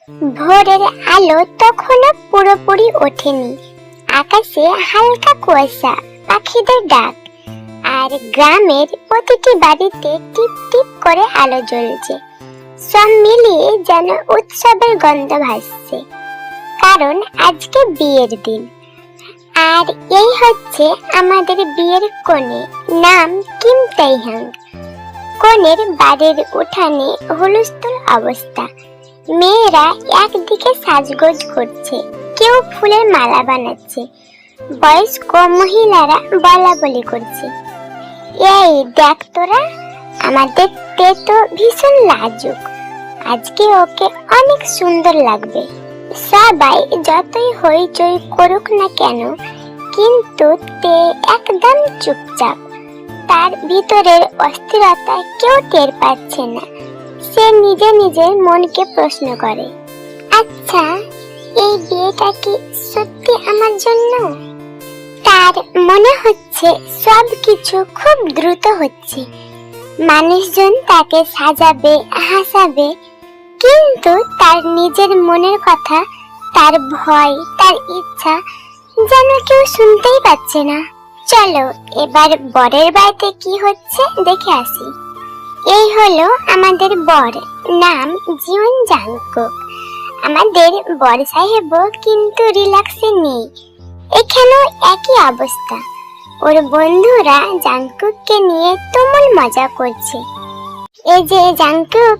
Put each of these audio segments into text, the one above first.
ভোরের আলো তখনও পুরোপুরি ওঠেনি। আকাশে হালকা কুয়াশা, পাখিদের ডাক, আর গ্রামের প্রতিটি বাড়িতে টিপ টিপ করে আলো জ্বলছে। সব মিলিয়ে যেন উৎসবের গন্ধ ভাসছে, কারণ আজকে বিয়ের দিন। আর এই হচ্ছে আমাদের বিয়ের কনে, নাম কিম তাইহাং। কনের বাড়ির উঠানে হুলস্থুল অবস্থা। মেয়েরা একদিকে সাজগোজ করছে, কেউ ফুলের মালা বানাচ্ছে, বয়স্ক মহিলারা বলা বলি করছে, এই দেখ তোরা, আমাদের তে তো ভীষণ লাজুক, আজকে ওকে অনেক সুন্দর লাগবে। সবাই যতই হইচই করুক না কেন, কিন্তু তে একদম চুপচাপ। তার ভিতরের অস্থিরতা কেউ টের পাচ্ছে না। সে নিজে নিজের মনকে প্রশ্ন করে, আচ্ছা, এই বিয়েটা কি সত্যি আমার জন্য? তার মনে হচ্ছে সবকিছু খুব দ্রুত হচ্ছে। মানুষজন তাকে সাজাবে, হাসাবে, কিন্তু তার নিজের মনের কথা, তার ভয়, তার ইচ্ছা যেন কেউ শুনতেই পাচ্ছে না। চলো এবার বরের বাড়িতে কি হচ্ছে দেখে আসি। এই হলো আমাদের বর, নাম জিউন জাংকুক। আমাদের বর সাহেবও কিন্তু রিল্যাক্সে নেই। এখানেও একই অবস্থা। ওর বন্ধুরা জাংকুককে নিয়ে তুমুল মজা করছে। এই যে জাংকুক,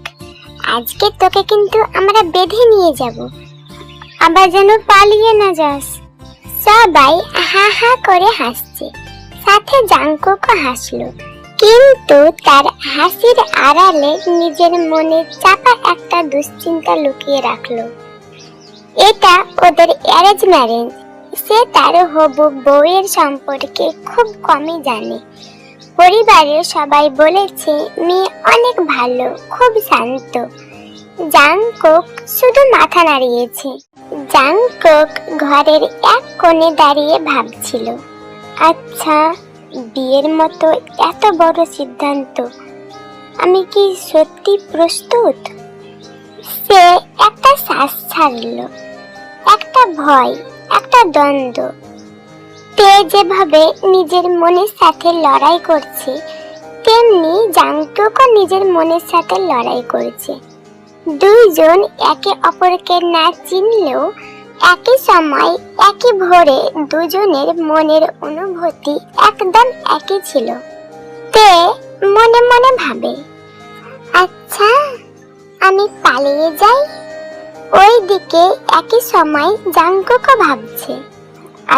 আজকে তোকে কিন্তু আমরা বেঁধে নিয়ে যাব, আবার যেন পালিয়ে না যাস। সবাই হা হা করে হাসছে, সাথে জাংকুকও হাসলো, কিন্তু তার হাসির আড়ালে নিজের মনে চাপা একটা দুশ্চিন্তা লুকিয়ে রাখলো। এটা ওদের অ্যারেঞ্জ ম্যারেজ। সে তার হবু বউয়ের সম্পর্কে খুব কমই জানে। পরিবারের সবাই বলেছে মেয়ে অনেক ভালো, খুব শান্ত। জাংকুক শুধু মাথা নাড়িয়েছে। জাংকুক ঘরের এক কোণে দাঁড়িয়ে ভাবছিল, আচ্ছা, বিয়ের মতো এত বড় সিদ্ধান্ত আমি কি সত্যি প্রস্তুত? সে একটা শ্বাস ছাড়ল, একটা ভয়, একটা দ্বন্দ্ব। তে যেভাবে নিজের মনের সাথে লড়াই করছে, তেমনি জাংকুকও নিজের মনের সাথে লড়াই করছে। দুইজন একে অপরকে না চিনলেও একই সময়, একই ভোরে দুজনের মনের অনুভূতি একদম একই ছিল। তে মনে মনে ভাবে, আচ্ছা, আমি পালিয়ে যাই। ওইদিকে একই সময় জাংকুকও ভাবছে,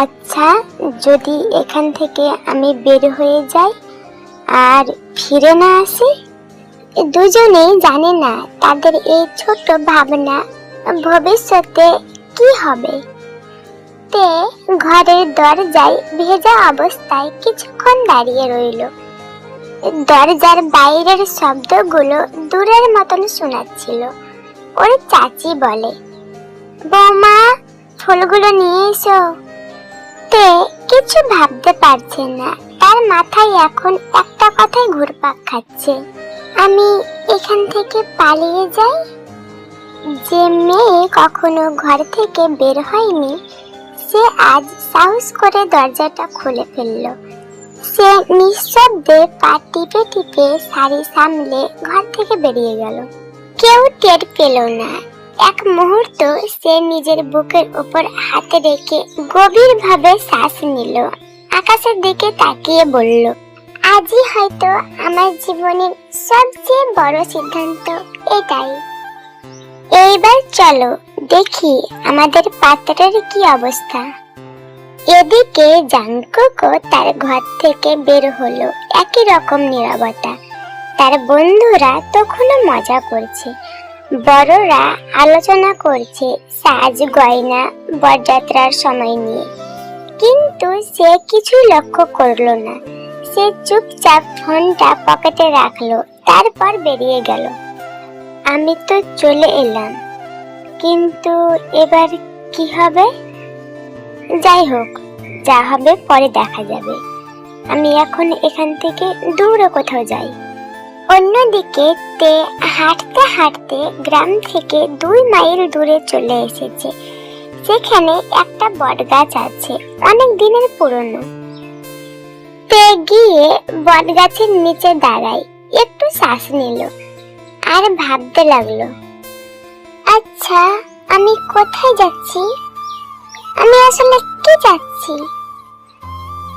আচ্ছা, যদি এখান থেকে আমি বের হয়ে যাই আর ফিরে না আসি। দুজনেই জানে না তাদের এই ছোট ভাবনা ভবিষ্যতে কি হবে। তে ঘরের দরজায় ভেজা অবস্থায় কিছুক্ষণ দাঁড়িয়ে রইল। দরজার বাইরের শব্দগুলো দূরের মতন শোনাচ্ছিল। ওর চাচি বলে, বৌমা, ফুলগুলো নিয়ে এসো। তে কিছু ভাবতে পারছে না। তার মাথায় এখন একটা কথাই ঘুরপাক খাচ্ছে, আমি এখান থেকে পালিয়ে যাই। যে মেয়ে কখনো ঘর থেকে বের হয়নি, সে আজ সাহস করে দরজাটা খুলে ফেলল। সে নিঃশব্দে পা টিপে টিপে শাড়ি সামলে ঘর থেকে বেরিয়ে গেল। কেউ টের পেল না। এক মুহূর্ত সে নিজের বুকের উপর হাত রেখে গভীরভাবে শ্বাস নিল, আকাশের দিকে তাকিয়ে বলল, আজই হয়তো আমার জীবনের সবচেয়ে বড় সিদ্ধান্ত এটাই। এইবার চলো দেখি আমাদের পাত্রের কি অবস্থা। এদিকে জাংকুকও তার ঘর থেকে বের হলো, একই রকম নীরবতা। তার বন্ধুরা তখনও মজা করছে, বড়রা আলোচনা করছে সাজ গয়না বরযাত্রার সময় নিয়ে, কিন্তু সে কিছুই লক্ষ্য করলো না। সে চুপচাপ ফোনটা পকেটে রাখলো, তারপর বেরিয়ে গেল। আমি তো চলে এলাম, কিন্তু এবার কি হবে? যাই হোক, যা হবে পরে দেখা যাবে। আমি এখন এখান থেকে দূরে কোথাও যাই। অন্যদিকে তে হাঁটতে হাঁটতে গ্রাম থেকে 2 মাইল দূরে চলে এসেছে। সেখানে একটা বটগাছ আছে, অনেক দিনের পুরনো। তে গিয়ে বটগাছের নিচে দাঁড়ায়, একটু শ্বাস নিল আর ভাবতে লাগলো, আচ্ছা আমি কোথায় যাচ্ছি, আমি আসলে কি যাচ্ছি?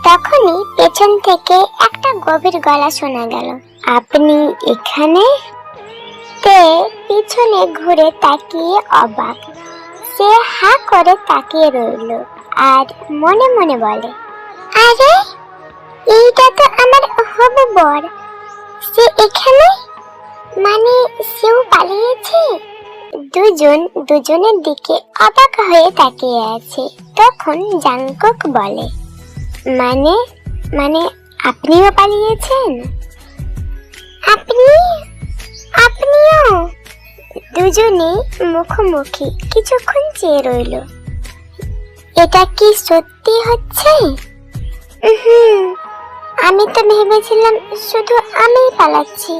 তখনই পেছন থেকে একটা গভীর গলা শোনা গেল, আপনি এখানে? তে পিছনে ঘুরে তাকিয়ে অবাক। সে হা করে তাকিয়ে রইল আর মনে মনে বলে, আরে এইটা তো আমার হবু বর, সে এখানে, মানে সেও পালিয়েছে। দুজন দুজনের দিকে অবাক হয়ে তাকিয়ে আছে। তখন জাংকুক বলে, মানে মানে আপনিও পালিয়েছেন? আপনিও? দুজনে মুখোমুখি কিছুক্ষণ চেয়ে রইল। এটা কি সত্যি হচ্ছে? আমি তো ভেবেছিলাম শুধু আমিই পালাচ্ছি।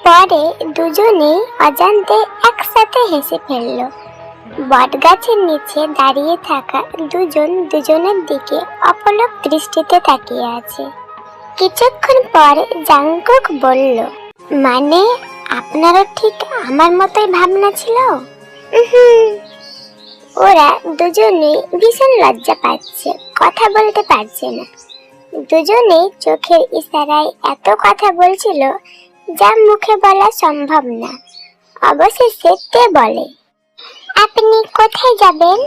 পরে দুজনেই অজান্তে একসাথে হেসে ফেলল। বটগাছের নিচে দাঁড়িয়ে থাকা দুজন দুজনের দিকে অপলক দৃষ্টিতে তাকিয়ে আছে। কিছুক্ষণ পর জাংকুক বলল, মানে আপনারও ঠিক আমার মতোই ভাবনা ছিল? ওরা দুজনেই ভীষণ লজ্জা পাচ্ছে, কথা বলতে পারছে না। দুজনেই চোখের ইশারায় এত কথা বলছিল যা মুখে বলা সম্ভব না। অবশেষে তে বলে, আপনি কোথায় যাবেন?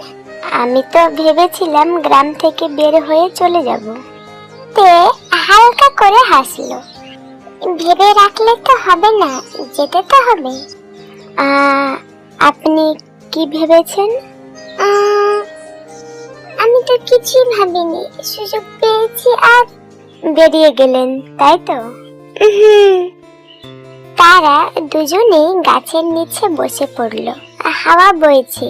আমি তো ভেবেছিলাম গ্রাম থেকে বের হয়ে চলে যাব। তে হালকা করে হাসলো, ভেবে রাখলে তো হবে না, যেতে তো হবে। আপনি কি ভেবেছেন? আমি তো কিছুই ভাবিনি, সুযোগ পেয়েছি আর বেরিয়ে গেলেন, তাই তো? তারা দুজনেই গাছের নিচে বসে পড়ল। হাওয়া বইছে,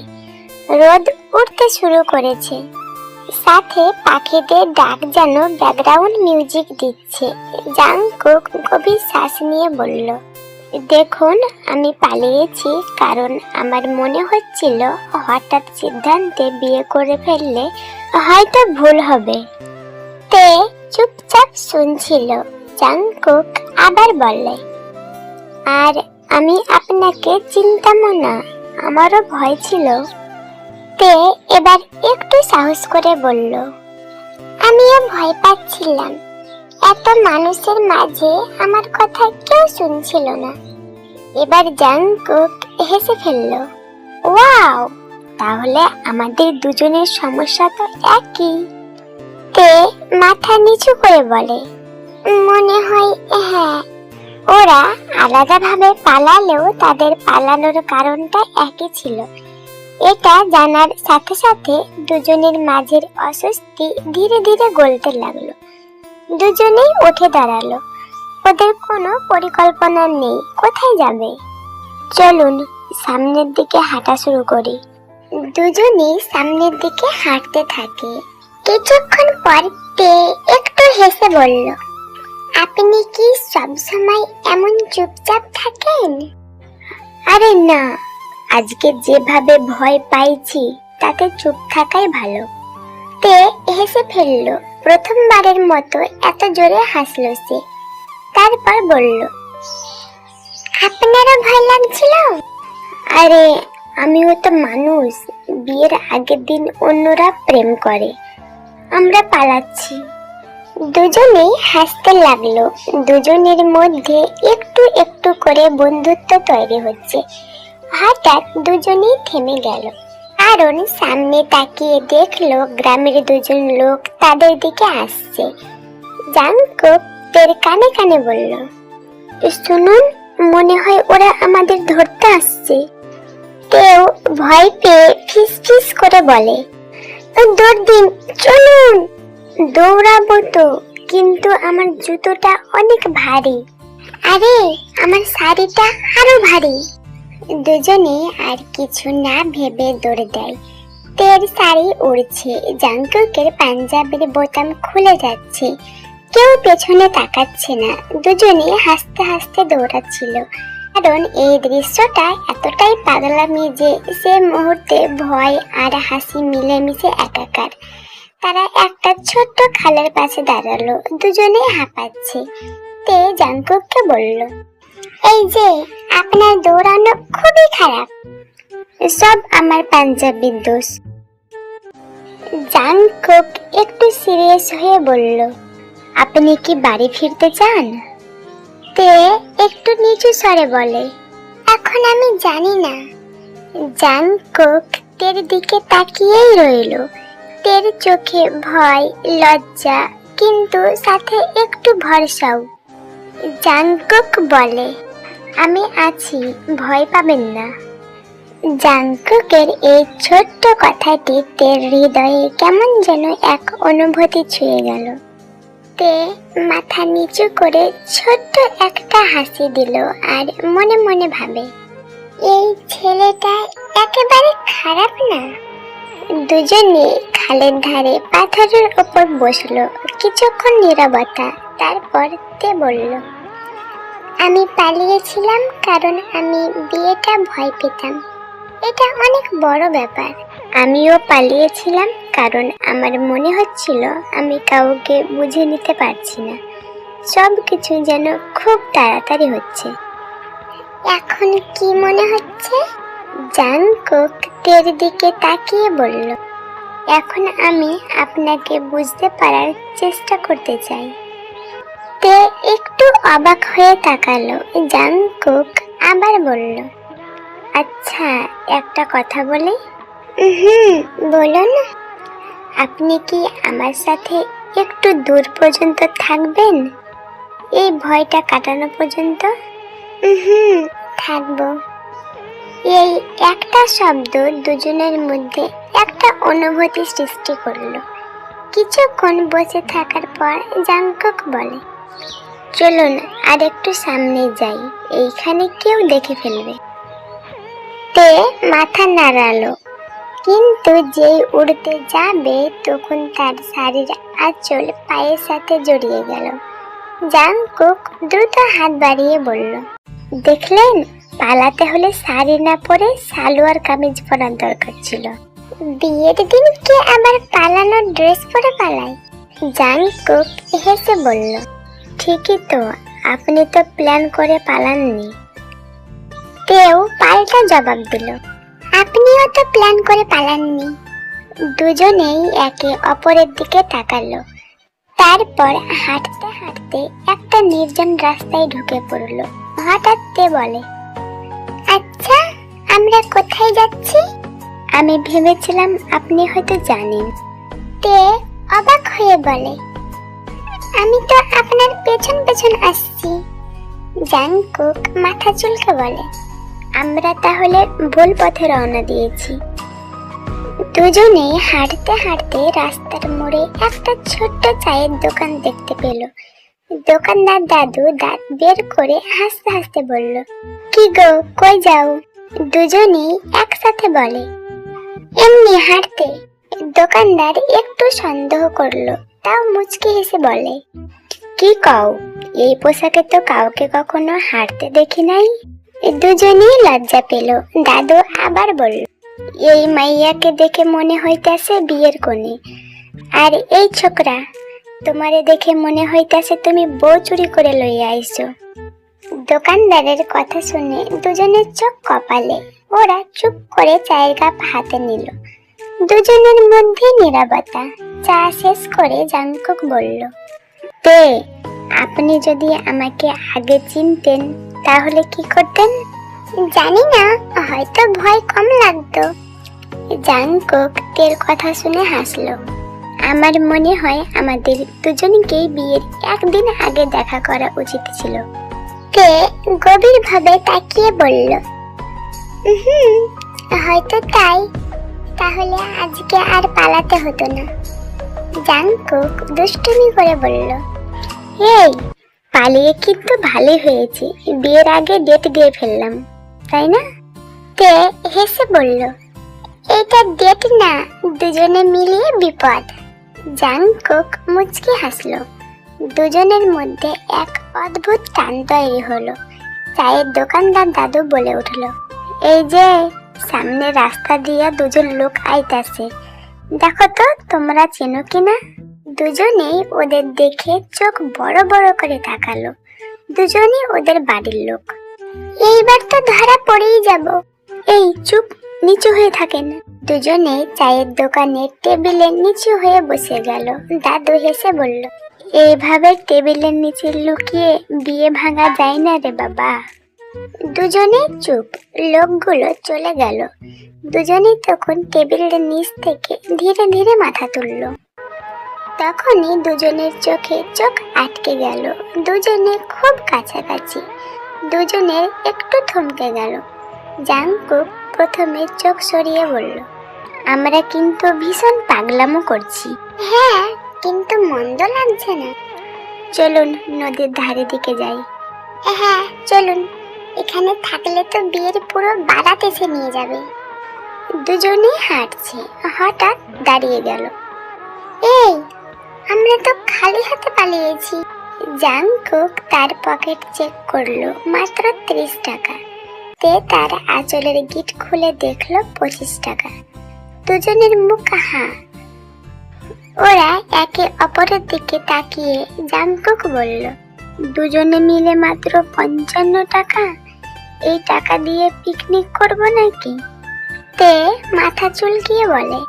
রোদ উঠতে শুরু করেছে, সাথে পাখিদের ডাক যেন ব্যাকগ্রাউন্ড মিউজিক দিচ্ছে। জাংকুক গভীর শ্বাস নিয়ে বলল, দেখুন আমি পালিয়েছি কারণ আমার মনে হচ্ছিল হঠাৎ সিদ্ধান্তে বিয়ে করে ফেললে হয়তো ভুল হবে। তে চুপচাপ শুনছিল। জাংকুক আবার বললে, আর আমি আপনাকে চিনতামও না, আমারও ভয় ছিল। তে এবার একটু সাহস করে বলল, আমিও ভয় পাচ্ছিলাম, এত মানুষের মাঝে আমার কথা কেউ শুনছিল না। এবার জাংকুক হেসে ফেলল, ওয়াও, তাহলে আমাদের দুজনের সমস্যা তো একই। তে মাথা নিচু করে বলে, মনে হয় হ্যাঁ। ওরা আলাদাভাবে পালালেও তাদের পালানোর কারণটা একই ছিল। এটা জানার সাথে সাথে দুজনের মাঝের অস্বস্তি ধীরে ধীরে গলতে লাগলো। দুজনেই উঠে দাঁড়ালো। ওদের কোনো পরিকল্পনা নেই কোথায় যাবে। চলুন সামনের দিকে হাঁটা শুরু করি। দুজনেই সামনের দিকে হাঁটতে থাকে। কিছুক্ষণ পর তে একটু হেসে বলল, আপনি কি সবসময় এমন চুপচাপ থাকেন? আরে না, আজকে যেভাবে ভয় পাইছি তাতে চুপ থাকাই ভালো। তে হেসে ফেলল, প্রথমবারের মতো এত জোরে হাসলো সে। তারপর বলল, আপনারও ভয় লাগছিল? আরে আমিও তো মানুষ, বিয়ের আগের দিন অন্যরা প্রেম করে, আমরা পালাচ্ছি। দুজনেই হাসতে লাগলো। দুজনের মধ্যে একটু একটু করে বন্ধুত্ব তৈরি হচ্ছে। হঠাৎ দুজনেই থেমে গেল, কারণ সামনে তাকিয়ে দেখলো গ্রামের দুজন লোক তাদের দিকে আসছে। জাংকুক তের কানে কানে বলল, শুনুন, মনে হয় ওরা আমাদের ধরতে আসছে। তেও ভয় পেয়ে ফিস ফিস করে বলে, দৌড় দিন, চলুন। দৌড়াবো তো, কিন্তু আমার জুতোটা অনেক ভারী, আরে আমার শাড়িটা আরো ভারী। দুজনে আর কিছু না ভেবে দৌড়ে দেয়। তের শাড়ি উড়ছে, জাংকুকের পাঞ্জাবির বোতাম খুলে যাচ্ছে, কেউ পেছনে তাকাচ্ছে না, দুজনেই হাসতে হাসতে দৌড়াচ্ছিল। কারণ এই দৃশ্যটা এতটাই পাগলামি যে সে মুহূর্তে ভয় আর হাসি মিলেমিশে একাকার। তারা একটা ছোট্ট খালের পাশে দাঁড়ালো, দুজনেই হাঁপাচ্ছে। তে জাংকুককে বলল, এই যে আপনার দৌড়ানো খুবই খারাপ, সব আমার পাঞ্জাবির দোষ। জাংকুক একটু সিরিয়াস হয়ে বলল, আপনি কি বাড়ি ফিরতে চান? তে একটু নিচু স্বরে বলে, এখন আমি জানি না। জাংকুক তের দিকে তাকিয়েই রইল। তের চোখে ভয়, লজ্জা, কিন্তু সাথে একটু ভরসাও। জাংকুক বলে, আমি আছি, ভয় পাবেন না। জাংকুকের এই ছোট্ট কথাটি তের হৃদয়ে কেমন যেন এক অনুভূতি ছুঁয়ে গেল। তে মাথা নিচু করে ছোট্ট একটা হাসি দিল আর মনে মনে ভাবে, এই ছেলেটা একেবারে খারাপ না। দুজনে খালের ধারে পাথরের ওপর বসলো। কিছুক্ষণ নীরবতা, তারপর তে বলল, আমি পালিয়েছিলাম কারণ আমি বিয়েটা ভয় পেতাম। এটা অনেক বড় ব্যাপার। আমিও পালিয়েছিলাম কারণ আমার মনে হচ্ছিল আমি কাউকে বুঝে নিতে পারছি না, সব কিছু যেন খুব তাড়াতাড়ি হচ্ছে। এখন কি মনে হচ্ছে? জাংকুক তের দিকে তাকিয়ে বলল, এখন আমি আপনাকে বুঝতে পারার চেষ্টা করতে চাই। তে একটু অবাক হয়ে তাকালো। জাংকুক আবার বলল, আচ্ছা একটা কথা বলি। বলুন। আপনি কি আমার সাথে একটু দূর পর্যন্ত থাকবেন, এই ভয়টা কাটানো পর্যন্ত? থাকবো। এই একটা শব্দ দুজনের মধ্যে একটা অনুভূতি সৃষ্টি করলো। কিছুক্ষণ বসে থাকার পর জাংকুক বলে, চলুন আর একটু সামনে যাই, এইখানে কেউ দেখে ফেলবে। তে মাথা নাড়ালো, কিন্তু যেই উড়তে যাবে তখন তার শাড়ির আঁচল পায়ের সাথে জড়িয়ে গেল। জাংকুক দ্রুত হাত বাড়িয়ে বলল, দেখলেন, পালাতে হলে শাড়ি না পরে সালোয়ার কামিজ পরার দরকার ছিল। বিয়ের দিন কে আবার পালানোর ড্রেস পরে পালায়? জাংকুক হেসে বলল, ঠিকই তো, আপনি তো প্ল্যান করে পালাননি। তেও পাল্টা জবাব দিল, আপনিও তো প্ল্যান করে পালাননি। দুজনেই একে অপরের দিকে তাকালো। তারপর হাঁটতে হাঁটতে একটা নির্জন রাস্তায় ঢুকে পড়ল। হঠাৎ তে বলে, আচ্ছা আমরা কোথায় যাচ্ছি? আমি ভেবেছিলাম আপনি হয়তো জানেন। তে অবাক হয়ে বলে, আমি তো আপনার পেছন পেছন আসছি। জাংকুক মাথা চুলকে বলে, আমরা তাহলে ভুল পথে রওনা দিয়েছি। দুজনেই হাঁটতে হাঁটতে রাস্তার মোড়ে একটা ছোট্ট চায়ের দোকান দেখতে পেল। দোকানদার দাদু দাঁত বের করে হাসতে হাসতে বলল, কি গো, কই যাও? দুজনেই একসাথে বলে, এমনি হাঁটতে। দোকানদার একটু সন্দেহ করলো, তাও মুচকি হেসে বলে, কি কও, এই পোশাকে তো কাউকে কখনো হাঁটতে দেখি নাই। দুজনেই লজ্জা পেল। দাদু আবার বলল, এই মাইয়াকে দেখে মনে হইতাছে বিয়ের কোণে, আর এই ছোকরা তোমারে দেখে মনে হইতাছে তুমি বউ চুরি করে লইয়া আইছো। দোকানদারের কথা শুনে দুজনের চোখ কপালে। ওরা চুপ করে চায়ের কাপ হাতে নিল। দুজনের মধ্যে নীরবতা। চা শেষ করে জাংকুক বলল, তে আপনি যদি আমাকে আগে চিনতেন তাহলে কি করতেন? জানি না, হয়তো ভয় কম লাগতো। জাংকুক তের কথা শুনে হাসলো। আমার মনে হয় আমাদের দুজনকেই বিয়ের একদিন আগে দেখা করা উচিত ছিল। তে গভীর ভাবে তাকিয়ে বলল, হয়তো তাই। তাহলে আজকে আর পালাতে হতো না। জাংকুক দুষ্টুমি করে বলল, এই পালিয়ে কিন্তু ভালোই হয়েছে, বিয়ের আগে ডেট দিয়ে ফেললাম, তাই না? তে হেসে বলল, এটা ডেট না, দুজনে মিলিয়ে বিপদ। জাংকুক মুচকি হাসলো। দুজনের মধ্যে এক অদ্ভুত টান তৈরি হলো। চায়ের দোকানদার দাদু বলে উঠলো, এই যে সামনে রাস্তা দিয়ে দুজন লোক আইতাছে, দেখো তো তোমরা চেনো কিনা? দুজনেই ওদের দেখে চোখ বড় বড় করে তাকালো। দুজনেই ওদের বাড়ির লোক। এইবার তো ধরা পড়েই যাব। এই চুপ, নিচু হয়ে থাকেন। দুজনেই চায়ের দোকানের টেবিলের নিচু হয়ে বসে গেল। দাদু হেসে বলল, এইভাবে টেবিলের নিচে লুকিয়ে বিয়ে ভাঙা যায় না রে বাবা। দুজনেই চুপ। লোকগুলো চলে গেল। দুজনেই তখন টেবিলের নিচ থেকে ধীরে ধীরে মাথা তুলল। তখনই দুজনের চোখে চোখ আটকে গেল। দুজনে খুব কাছাকাছি। দুজনের একটু থমকে গেল। জাংকুক প্রথমে চোখ সরিয়ে বলল, আমরা কিন্তু ভীষণ পাগলামো করছি। হ্যাঁ, কিন্তু মন্দ লাগছে না। চলুন নদীর ধারে দিকে যাই। হ্যাঁ চলুন, এখানে থাকলে তো বিয়ের পুরো বারাত এসে নিয়ে যাবে। দুজনেই হাঁটছে, হঠাৎ দাঁড়িয়ে গেল। এই, আমরা তো খালি হাতে পালিয়েছি। জাংকুক তার পকেট চেক করলো, মাত্র 30 টাকা। তে তার আঁচলের গিট খুলে দেখলো 25 টাকা। দুজনের মুখ হাঁ। ওরা একে অপরের দিকে তাকিয়ে জাংকুক বলল, দুজনে মিলে মাত্র 55 টাকা। এই টাকা দিয়ে পিকনিক করব নাকি? তে মাথা চুলকিয়ে বলে,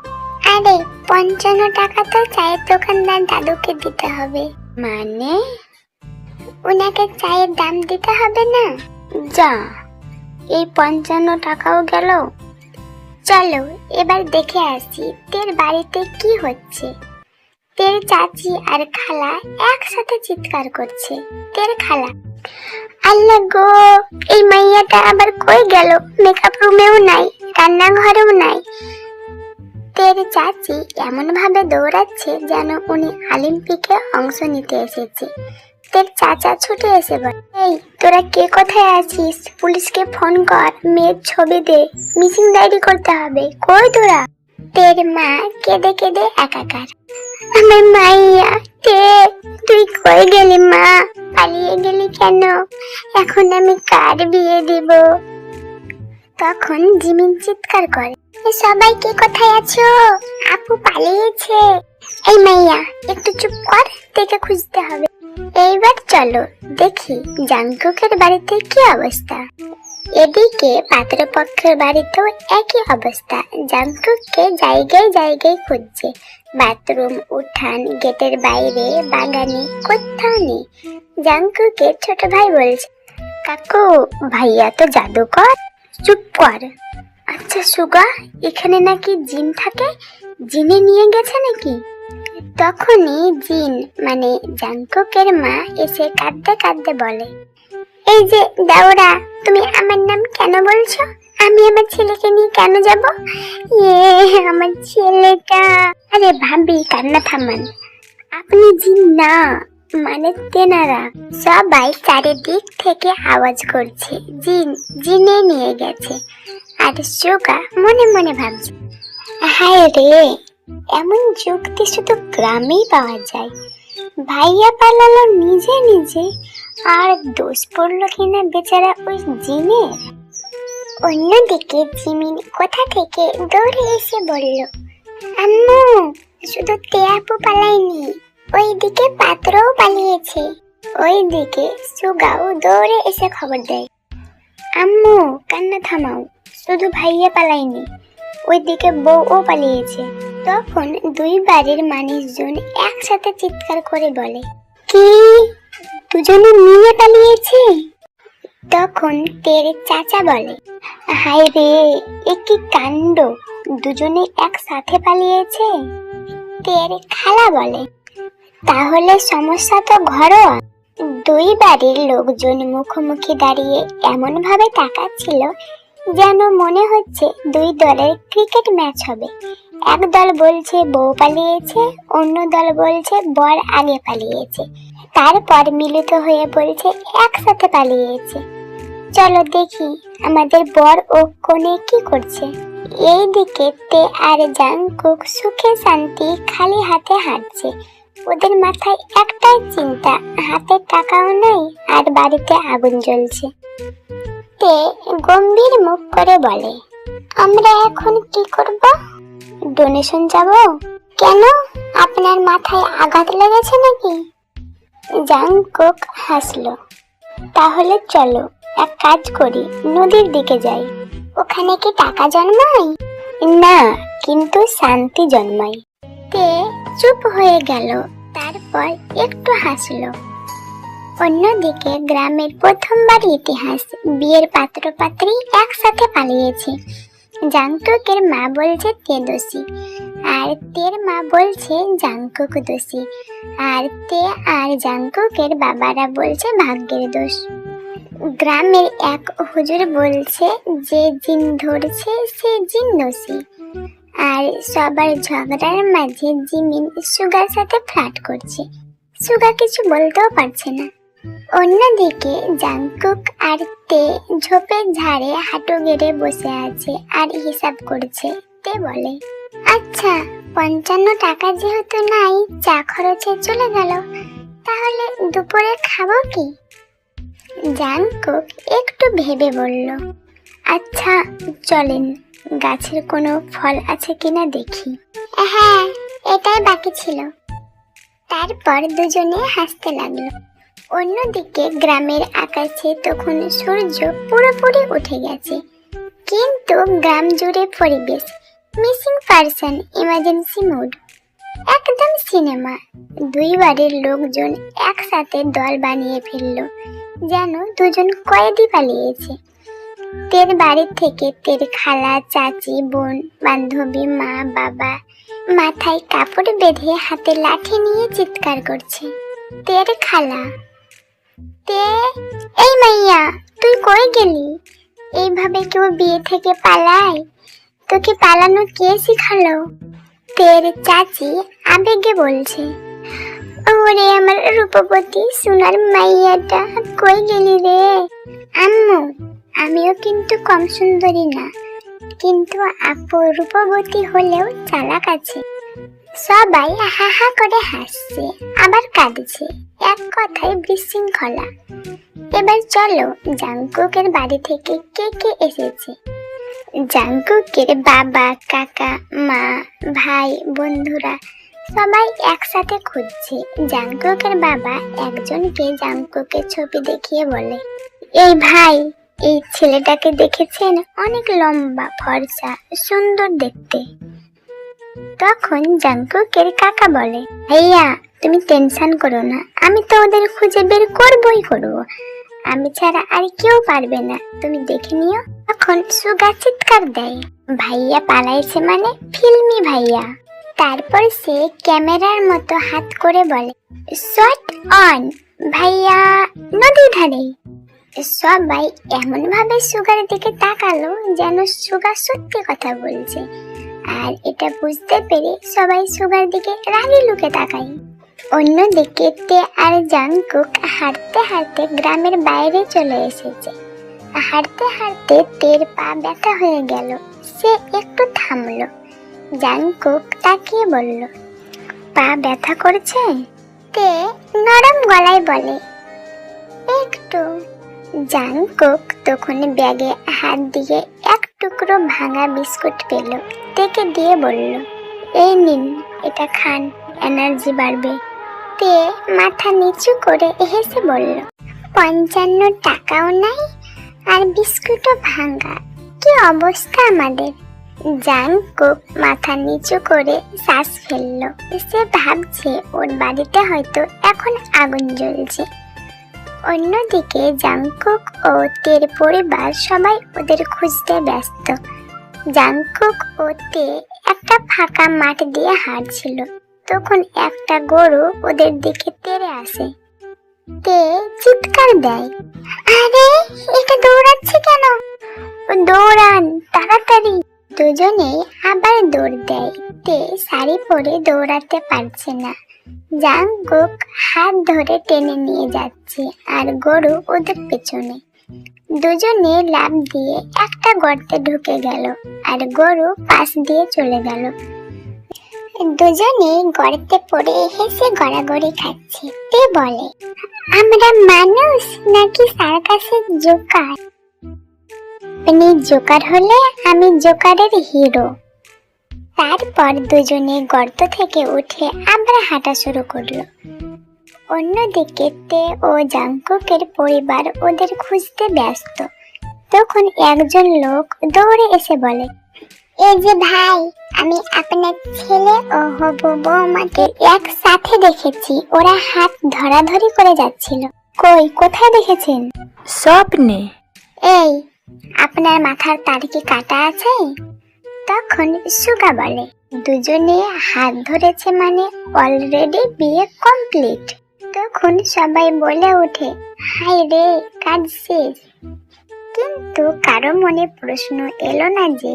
আরে 55 টাকা তো চায়ের দোকানদার দাদুকে দিতে হবে। মানে? ওনাকে চায়ের দাম দিতে হবে না? যা, এই 55 টাকাও গেল। চলো এবার দেখে আসি তের বাড়িতে কি হচ্ছে। তের চাচি আর খালা একসাথে চিৎকার করছে। তের খালা, আল্লাহ গো, এই মাইয়াটা আবার কই গেল? মেকআপ রুমেও নাই, রান্নাঘরেও নাই। তের চাচি এমন ভাবে দৌড়াচ্ছে যেন উনি অলিম্পিকে অংশ নিতে এসেছে। তের চাচা ছুটে এসে বলে, এই তোরা কে কোথায় আছিস? পুলিশকে ফোন কর, মেয়ের ছবি দে, মিসিং ডায়েরি করতে হবে। কই তোরা? তের মা কেঁদে কেঁদে একাকার। আমার মাইয়া, তে তুই কই গেলি মা? পালিয়ে গেলি কেন? এখন আমি কার বিয়ে দিব? তখন জিমিন চিৎকার করে, সবাই কে কোথায় আছো? আপু পালিয়েছে। এই মাইয়া একটু চুপ কর, দেখে খুঁজতে হবে। এইবার চলো দেখি জাংকুকের বাড়িতে কি অবস্থা। এদিকে পাত্রপক্ষের বাড়িতেও একই অবস্থা। জাংকুককে জায়গায় জায়গায় খুঁজছে। বাথরুম, উঠান, গেটের বাইরে, বাগানে, কোথাও নেই। জাংকুকের ছোট ভাই বলছে, কাকু ভাইয়া তো জাদুকর। চুপ কর। আচ্ছা সুগা, এখানে নাকি জিন থাকে, জিনে নিয়ে গেছে নাকি? তখনই জিন মানে জাংকুকের মা এসে কাঁদতে কাঁদতে বলে, এই যে দাওরা, তুমি আমার নাম কেন বলছো? আমি আমার ছেলেকে নিয়ে কেন যাব? আমার ছেলেটা। আরে ভাবি, কান্না থামান। আপনি জিন না, মানে তেনারা। সবাই চারিদিক থেকে আওয়াজ করছে, জিন, জিনে নিয়ে গেছে। আর সুগা মনে মনে ভাবছে, হায় রে, এমন যুক্তি শুধু গ্রামেই পাওয়া যায়। ভাইয়া পালালো নিজে নিজে, আর দোষ পড়লো কিনা বেচারা ওই জিনের। অন্যদিকে জিমিন কোথা থেকে দৌড়ে এসে বলল, আম্মু, শুধু তেয়াপু পালায়নি, ওইদিকে পাত্রও পালিয়েছে। ওইদিকে সুগাও দৌড়ে এসে খবর দেয়, আম্মু কান্না থামাও, শুধু ভাইয়া পালায়নি, ওইদিকে বউও পালিয়েছে। তখন দুই বাড়ির মানুষজন একসাথে চিৎকার করে বলে, কি, দুজনে মিলে পালিয়েছে? তখন তের চাচা বলে, হায় রে, এ কি কাণ্ড, দুজনে একসাথে পালিয়েছে। তের খালা বলে, তাহলে সমস্যা তো ঘরোয়া। দুই বাড়ির লোকজন মুখোমুখি দাঁড়িয়ে এমন ভাবে তাকাচ্ছিল যেন মনে হচ্ছে দুই দলের ক্রিকেট ম্যাচ হবে। এক দল বলছে বউ পালিয়েছে, অন্য দল বলছে বর আগে পালিয়েছে, তারপর মিলিত হয়ে বলছে একসাথে পালিয়েছে। চলো দেখি আমাদের বর ও কনে কি করছে। এইদিকে তে আর জাংকুক সুখে শান্তি খালি হাতে হাঁটছে। ওদের মাথায় একটাই চিন্তা, হাতে টাকাও নাই আর বাড়িতে আগুন জ্বলছে। তে গম্ভীর মুখ করে বলে, আমরা এখন কি করব? ডোনেশন যাব? কেন, আপনার মাথায় আঘাত লেগেছে নাকি? জাংকুক হাসলো। তাহলে চলো এক কাজ করি, নদীর দিকে যাই। ওখানে কি টাকা জন্মায়? না, কিন্তু শান্তি জন্মায়। তে চুপ হয়ে গেল, তারপর একটু হাসলো। অন্যদিকে গ্রামের প্রথমবার ইতিহাস, বিয়ের পাত্র পাত্রী একসাথে পালিয়েছে। জাংকুকের মা বলছে তে দোষী, আর তের মা বলছে জাংকুক দোষী, আর তে আর জাংকুকের বাবারা বলছে ভাগ্যের দোষ। গ্রামের এক হুজুর বলছে যে জিন ধরছে সে জিন দোষী, আর সবার ঝগড়ার মাঝে জিমিন সুগার সাথে ফ্লার্ট করছে। সুগা কিছু বলতেও পারছে না। অন্যদিকে জাংকুক আর তে ঝোপের ঝাড়ে হাঁটু গেড়ে বসে আছে আর হিসাব করছে। তে বলে, আচ্ছা 55 টাকা যেহেতু নাই, চা খরচে চলে গেল, তাহলে দুপুরে খাবো কি? জাংকুক একটু ভেবে বলল, আচ্ছা চলেন, গাছের কোনো ফল আছে কিনা দেখি। হ্যাঁ, এটাই বাকি ছিল। তারপর দুজনে হাসতে লাগলো। অন্যদিকে গ্রামের আকাশে তখন সূর্য পুরোপুরি উঠে গেছে, কিন্তু গ্রাম জুড়ে পরিবেশ, মিসিং পারসন, ইমার্জেন্সি মোড, একদম সিনেমা। দুই বাড়ির লোকজন একসাথে দল বানিয়ে ফেললো, যেন দুজন কয়েদি পালিয়েছে। তের বাড়ি থেকে তের খালা, চাচি, বোন, বান্ধবী, মা, বাবা মাথায় কাপড় বেঁধে হাতে লাঠি নিয়ে চিৎকার করছে। তের খালা, তে এই মাইয়া, তুই কই গেলি? এইভাবে কেউ বিয়ে থেকে পালায়? তোকে পালানো কে শিখালো? তের চাচি আবেগে বলছে, ওরে আমার রূপবতী সোনার মাইয়াটা, কই গেলি রে? আম্মু, আমিও কিন্তু কম সুন্দরী না, কিন্তু আপু রূপবতী হলেও চালাক আছে। সবাই হা হা করে হাসছে, আবার কাঁদছে, এক কথায় বিশৃঙ্খলা। এবার চলো জাংকুকের বাড়ি থেকে কে কে এসেছে। জাংকুকের বাবা, কাকা, মা, ভাই, বন্ধুরা সবাই একসাথে খুঁজছে। জাংকুকের বাবা একজনকে জাংকুকের ছবি দেখিয়ে বলে, এই ভাই, এই ছেলেটাকে দেখেছেন? অনেক লম্বা, ফর্সা, সুন্দর দেখতে। তখন জাংকুকের কাকা বলে, ভাইয়া তুমি টেনশন করো না, আমি তো ওদের খুঁজে বের করবই করব, আমি ছাড়া আর কেউ পারবে না, তুমি দেখে নিও। তখন সুগা চিৎকার দেয়, ভাইয়া পালাইছে মানে ফিল্মি ভাইয়া। তারপর সে ক্যামেরার মতো হাত করে বলে, শট অন, ভাইয়া নদীর ধারে। সবাই এমন ভাবে সুগার দিকে তাকালো যেন সুগা সত্যি কথা বলছে, আর এটা বুঝতে পেরে সবাই সুগার দিকে রাগি লুকে তাকায়। অন্যদিকে তে আর জাংকুক হাঁটতে হাঁটতে গ্রামের বাইরে চলে এসেছে। হাঁটতে হাঁটতে তের পা ব্যথা হয়ে গেল, সে একটু থামলো। জাংকুক তাকিয়ে বলল, পা ব্যথা করছে? তে নরম গলায় বলে, একটু। জাংকুক তখন ব্যাগে হাত দিয়ে এক টুকরো ভাঙা বিস্কুট পেল, তেকে দিয়ে বলল, এই নিন, এটা খান, এনার্জি বাড়বে। তে মাথা নিচু করে হেসে বলল, 55 টাকাও নাই আর বিস্কুটও ভাঙা, কি অবস্থা আমাদের। জাংকুক মাথা নিচু করে শ্বাস ফেললো। সে ভাবছে ওর বাড়িতে হয়তো এখন আগুন জ্বলছে। অন্যদিকে জাংকুক ও তের পরিবার সবাই ওদের খুঁজতে ব্যস্ত। জাংকুক ও তে একটা ফাঁকা মাঠ দিয়ে হাঁটছিল, তখন একটা গরু ওদের দিকে তেড়ে আসে। তে চিৎকার দেয়, আরে এটা দৌড়াচ্ছে কেন? দৌড়ান তাড়াতাড়ি। দুজনে আবার দৌড় দেয়। তে শাড়ি পরে দৌড়াতে পারছে না। জাংকুক হাত ধরে টেনে নিয়ে যাচ্ছে আর গরু ওদের পেছনে। দুজনে লাফ দিয়ে একটা গর্তে ঢুকে গেল আর গরু পাশ দিয়ে চলে গেল। দুজনে গর্তে পড়ে হেসে গড়াগড়ি খাচ্ছে। তে বলে, আমরা মানুষ নাকি সার্কাসের জোকার? আপনি জোকার হলে আমি জোকারের হিরো। তারপর দুজনে গর্ত থেকে উঠে আবার হাঁটা শুরু করলো। অন্যদিকে তে ও জাংকুকের পরিবার ওদের খুঁজতে ব্যস্ত। তখন একজন লোক দৌড়ে এসে বলে, এই যে ভাই, আমি আপনার ছেলে ও হবু বৌমাকে একসাথে দেখেছি। ওরা হাত ধরাধরি করে যাচ্ছিল। কই, কোথায় দেখেছেন? স্বপ্নে। এই, আপনার মাথার তার কি কাটা আছে? তখন সুগা বলে, দুজনে হাত ধরেছে মানে অলরেডি বিয়ে কমপ্লিট। তখন সবাই বলে ওঠে, হাই রে, কাজ শেষ। কিন্তু কারো মনে প্রশ্ন এলো না যে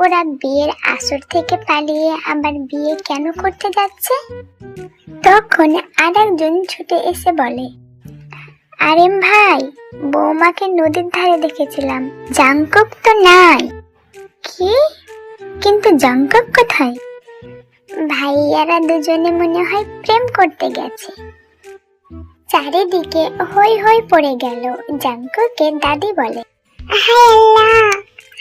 ওরা বিয়ের আসর থেকে পালিয়ে আবার বিয়ে কেন করতে যাচ্ছে। তখন আরেকজন ছুটে এসে বলে, আরে ভাই, বৌমাকে নদীর ধারে দেখেছিলাম, জাংকুক তো নাই। কি? কিন্তু জাংকুক কোথায়? ভাইয়ারা দুজনে মনে হয় প্রেম করতে গেছে। চারিদিকে হই হই পড়ে গেল। জাংকুকের দাদি বলে, হায় আল্লাহ,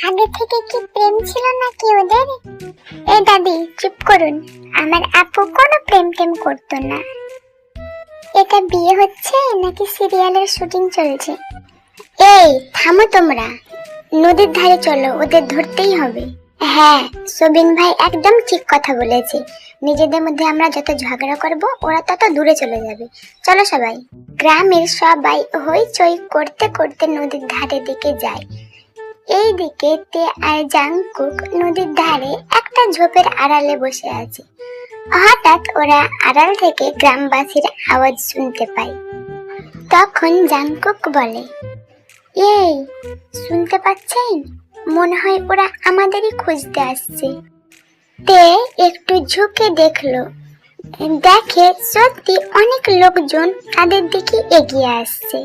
আগে থেকে কি প্রেম ছিল নাকি ওদের? এই দাদি, চুপ করুন। আমার আপু কোনো প্রেম টেম করতো না। এটা বিয়ে হচ্ছে নাকি সিরিয়ালের শুটিং চলছে? এই থামো তোমরা, নদীর ধারে চলো, ওদের ধরতেই হবে। হ্যাঁ, সবিন ভাই একদম ঠিক কথা বলেছে। নিজেদের মধ্যে আমরা যত ঝগড়া করব ওরা তত দূরে চলে যাবে। চলো সবাই। গ্রামের সবাই হইচই করতে করতে নদীর ধারে দিকে যায়। এই দিকে তে আর জাংকুক নদীর ধারে একটা ঝোপের আড়ালে বসে আছে। হঠাৎ ওরা আড়াল থেকে গ্রামবাসীর আওয়াজ শুনতে পায়। তখন জাংকুক বলে, এই শুনতে পাচ্ছেন? মনে হয় ওরা আমাদেরই খুঁজতে আসছে। তে একটু ঝুঁকে দেখলো, দেখে সত্যি অনেক লোকজন তাদের দিকে এগিয়ে আসছে।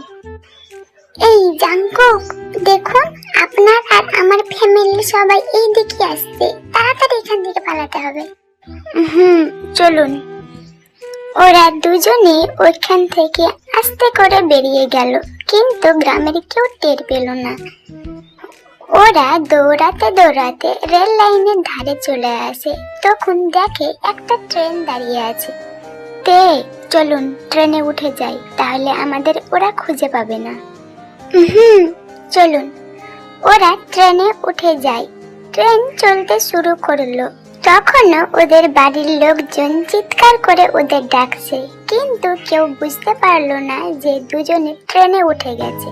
এই জাংকুক, দেখুন, আপনার আর আমার ফ্যামিলির সবাই এই দিকে আসছে। তাড়াতাড়ি এখান থেকে পালাতে হবে। চলুন। ওরা দুজনে ওইখান থেকে আস্তে করে বেরিয়ে গেল, কিন্তু গ্রামের কেউ টের পেল না। ওরা দৌড়াতে দৌড়াতে রেল লাইনের ধারে চলে আসে। তখন দেখে একটা ট্রেন দাঁড়িয়ে আছে। তে চলুন, ট্রেনে উঠে যাই, তাহলে আমাদের ওরা খুঁজে পাবে না। চলুন। ওরা ট্রেনে উঠে যায়। ট্রেন চলতে শুরু করলো। তখনও ওদের বাড়ির লোকজন চিৎকার করে ওদের ডাকছে, কিন্তু কেউ বুঝতে পারলো না যে দুজনে ট্রেনে উঠে গেছে।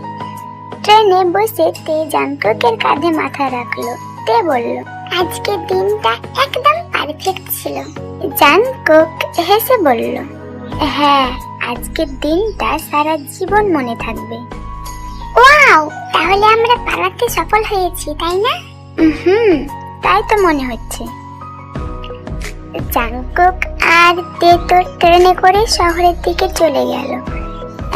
ট্রেনে বসে তে জাংকুকের কাঁধে মাথা রাখলো। তে বলল, আজকে দিনটা একদম পারফেক্ট ছিল। জাংকুক হেসে বলল, হ্যাঁ, আজকের দিনটা সারা জীবন মনে থাকবে। ওয়াও, তাহলে আমরা পালাতে সফল হয়েছি, তাই না? তাই তো মনে হচ্ছে। জাংকুক আর তে তো ট্রেনে করে শহরের দিকে চলে গেল।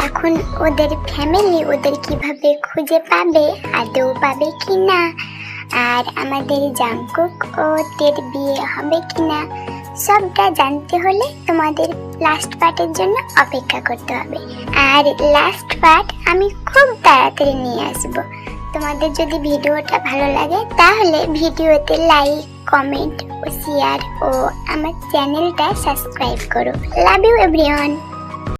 এখন ওদের ফ্যামিলি ওদের কিভাবে খুঁজে পাবে, আদৌ পাবে কিনা, আর আমাদের জাংকুক ও তের বিয়ে হবে কিনা, সবটা জানতে হলে তোমাদের লাস্ট পার্টের জন্য অপেক্ষা করতে হবে। আর লাস্ট পার্ট আমি খুব তাড়াতাড়ি নিয়ে আসবো। তোমাদের যদি ভিডিওটা ভালো লাগে তাহলে ভিডিওতে লাইক, কমেন্ট ও শেয়ার ও আমার চ্যানেলটা সাবস্ক্রাইব করো। Love you everyone.